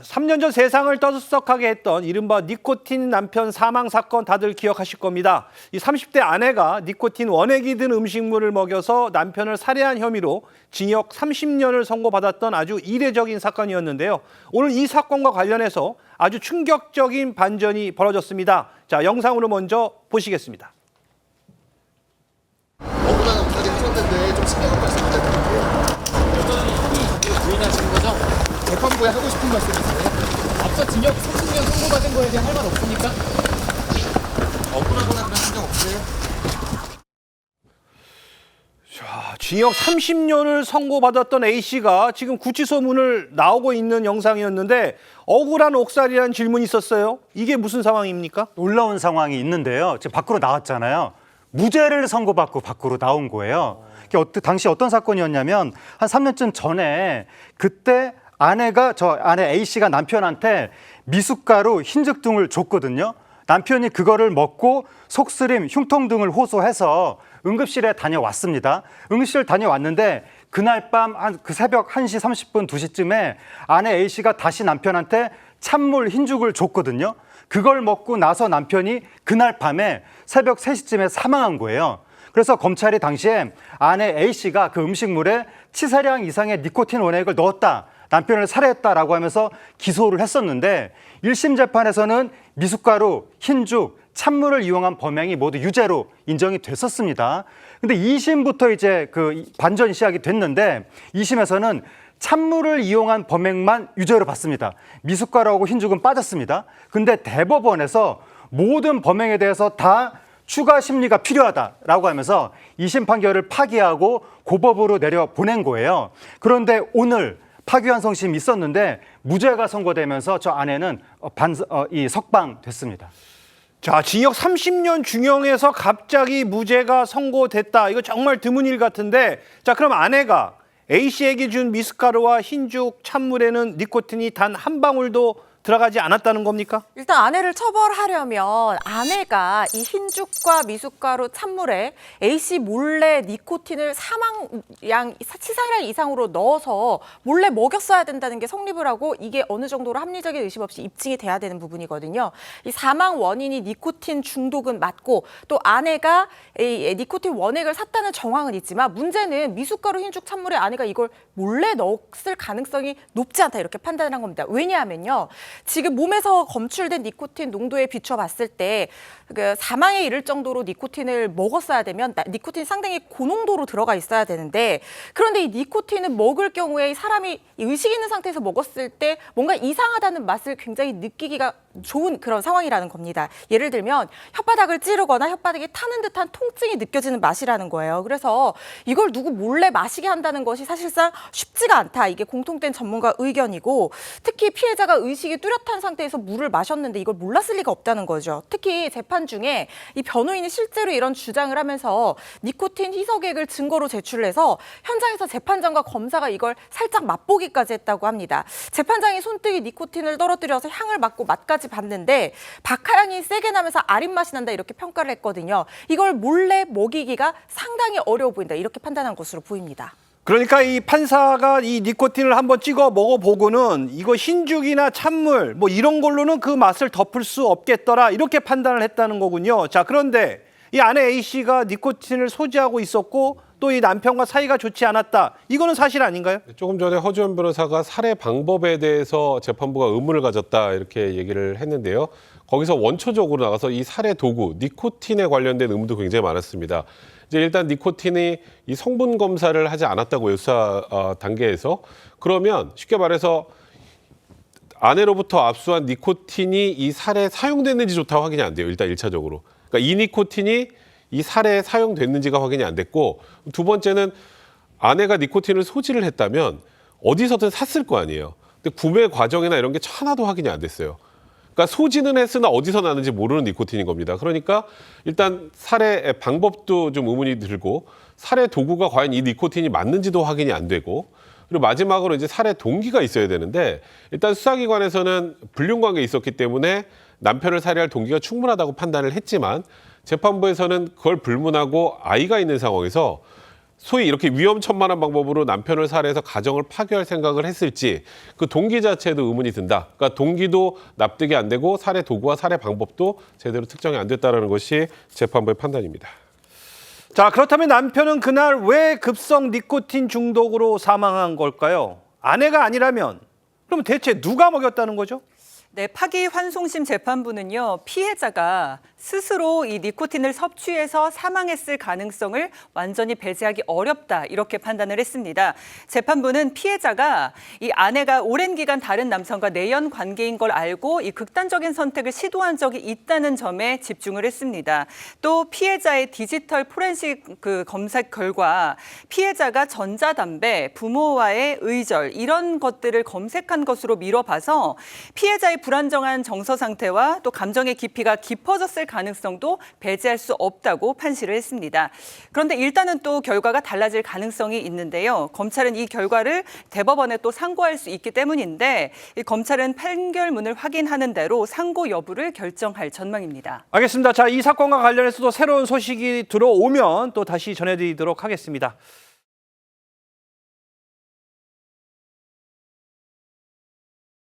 3년 전 세상을 떠들썩하게 했던 이른바 니코틴 남편 사망 사건 다들 기억하실 겁니다. 이 30대 아내가 니코틴 원액이 든 음식물을 먹여서 남편을 살해한 혐의로 징역 30년을 선고받았던 아주 이례적인 사건이었는데요. 오늘 이 사건과 관련해서 아주 충격적인 반전이 벌어졌습니다. 자, 영상으로 먼저 보시겠습니다. 억울한 엄살이 하셨는데 좀 신경을 말씀 부탁드릴게요. 부인하시는 거죠? 재판부에 하고 싶은 말씀 있으세요? 앞서 징역 30년 선고받은 거에 대해 할 말 없습니까? 억울하거나 그런 심정 없으세요? 자, 징역 30년을 선고받았던 A씨가 지금 구치소문을 나오고 있는 영상이었는데 억울한 옥살이라는 질문이 있었어요. 이게 무슨 상황입니까? 놀라운 상황이 있는데요. 지금 밖으로 나왔잖아요. 무죄를 선고받고 밖으로 나온 거예요. 당시 어떤 사건이었냐면 한 3년쯤 전에 그때 저 아내 A씨가 남편한테 미숫가루, 흰죽 등을 줬거든요. 남편이 그거를 먹고 속쓰림, 흉통 등을 호소해서 응급실에 다녀왔습니다. 응급실 다녀왔는데 그날 밤 그 새벽 1시 30분, 2시쯤에 아내 A씨가 다시 남편한테 찬물, 흰죽을 줬거든요. 그걸 먹고 나서 남편이 그날 밤에 새벽 3시쯤에 사망한 거예요. 그래서 검찰이 당시에 아내 A씨가 그 음식물에 치사량 이상의 니코틴 원액을 넣었다, 남편을 살해했다라고 하면서 기소를 했었는데 1심 재판에서는 미숫가루, 흰죽, 찬물을 이용한 범행이 모두 유죄로 인정이 됐었습니다. 근데 2심부터 이제 그 반전이 시작이 됐는데 2심에서는 찬물을 이용한 범행만 유죄로 봤습니다. 미숫가루하고 흰죽은 빠졌습니다. 근데 대법원에서 모든 범행에 대해서 다 추가 심리가 필요하다라고 하면서 2심 판결을 파기하고 고법으로 내려보낸 거예요. 그런데 오늘 파기환송심이 있었는데 무죄가 선고되면서 저 아내는 석방됐습니다. 자, 징역 30년 중형에서 갑자기 무죄가 선고됐다. 이거 정말 드문 일 같은데, 자, 그럼 아내가 A씨에게 준 미숫가루와 흰죽, 찬물에는 니코틴이 단 한 방울도 들어가지 않았다는 겁니까? 일단 아내를 처벌하려면 아내가 이 흰죽과 미숫가루 찬물에 A씨 몰래 니코틴을 치사량 이상으로 넣어서 몰래 먹였어야 된다는 게 성립을 하고 이게 어느 정도로 합리적인 의심 없이 입증이 돼야 되는 부분이거든요. 이 사망 원인이 니코틴 중독은 맞고 또 아내가 이 니코틴 원액을 샀다는 정황은 있지만 문제는 미숫가루, 흰죽, 찬물에 아내가 이걸 몰래 넣었을 가능성이 높지 않다 이렇게 판단한 겁니다. 왜냐하면요. 지금 몸에서 검출된 니코틴 농도에 비춰봤을 때 사망에 이를 정도로 니코틴을 먹었어야 되면 니코틴이 상당히 고농도로 들어가 있어야 되는데 그런데 이 니코틴을 먹을 경우에 사람이 의식 있는 상태에서 먹었을 때 뭔가 이상하다는 맛을 굉장히 느끼기가 좋은 그런 상황이라는 겁니다. 예를 들면 혓바닥을 찌르거나 혓바닥이 타는 듯한 통증이 느껴지는 맛이라는 거예요. 그래서 이걸 누구 몰래 마시게 한다는 것이 사실상 쉽지가 않다. 이게 공통된 전문가 의견이고 특히 피해자가 의식이 뚜렷한 상태에서 물을 마셨는데 이걸 몰랐을 리가 없다는 거죠. 특히 재판 중에 이 변호인이 실제로 이런 주장을 하면서 니코틴 희석액을 증거로 제출해서 현장에서 재판장과 검사가 이걸 살짝 맛보기까지 했다고 합니다. 재판장이 손등에 니코틴을 떨어뜨려서 향을 맡고 맛까지 봤는데 박하향이 세게 나면서 아린 맛이 난다 이렇게 평가를 했거든요. 이걸 몰래 먹이기가 상당히 어려워 보인다 이렇게 판단한 것으로 보입니다. 그러니까 이 판사가 이 니코틴을 한번 찍어 먹어보고는 이거 흰죽이나 찬물 뭐 이런 걸로는 그 맛을 덮을 수 없겠더라 이렇게 판단을 했다는 거군요. 자, 그런데 이 아내 A씨가 니코틴을 소지하고 있었고 또 이 남편과 사이가 좋지 않았다. 이거는 사실 아닌가요? 조금 전에 허주연 변호사가 살해 방법에 대해서 재판부가 의문을 가졌다 이렇게 얘기를 했는데요. 거기서 원초적으로 나가서 이 살해 도구, 니코틴에 관련된 의문도 굉장히 많았습니다. 이제 일단 니코틴이 이 성분 검사를 하지 않았다고요, 수사 단계에서. 그러면 쉽게 말해서 아내로부터 압수한 니코틴이 이 살해에 사용됐는지조차 확인이 안 돼요, 일단 1차적으로. 그러니까 이 니코틴이 이 살해에 사용됐는지가 확인이 안 됐고, 두 번째는 아내가 니코틴을 소지를 했다면 어디서든 샀을 거 아니에요. 근데 구매 과정이나 이런 게 하나도 확인이 안 됐어요. 그러니까 소지는 했으나 어디서 나는지 모르는 니코틴인 겁니다. 그러니까 일단 살해 방법도 좀 의문이 들고 살해 도구가 과연 이 니코틴이 맞는지도 확인이 안 되고 그리고 마지막으로 이제 살해 동기가 있어야 되는데 일단 수사기관에서는 불륜관계에 있었기 때문에 남편을 살해할 동기가 충분하다고 판단을 했지만 재판부에서는 그걸 불문하고 아이가 있는 상황에서 소위 이렇게 위험천만한 방법으로 남편을 살해해서 가정을 파괴할 생각을 했을지 그 동기 자체도 의문이 든다. 그러니까 동기도 납득이 안 되고 살해 도구와 살해 방법도 제대로 특정이 안 됐다는 것이 재판부의 판단입니다. 자, 그렇다면 남편은 그날 왜 급성 니코틴 중독으로 사망한 걸까요? 아내가 아니라면 그럼 대체 누가 먹였다는 거죠? 네, 파기환송심 재판부는요, 피해자가 스스로 이 니코틴을 섭취해서 사망했을 가능성을 완전히 배제하기 어렵다 이렇게 판단을 했습니다. 재판부는 피해자가 이 아내가 오랜 기간 다른 남성과 내연 관계인 걸 알고 이 극단적인 선택을 시도한 적이 있다는 점에 집중을 했습니다. 또 피해자의 디지털 포렌식 검사 결과 피해자가 전자담배, 부모와의 의절 이런 것들을 검색한 것으로 미뤄봐서 피해자의 불안정한 정서 상태와 또 감정의 깊이가 깊어졌을 가능성도 배제할 수 없다고 판시를 했습니다. 그런데 일단은 또 결과가 달라질 가능성이 있는데요. 검찰은 이 결과를 대법원에 또 상고할 수 있기 때문인데 이 검찰은 판결문을 확인하는 대로 상고 여부를 결정할 전망입니다. 알겠습니다. 자, 이 사건과 관련해서도 새로운 소식이 들어오면 또 다시 전해드리도록 하겠습니다.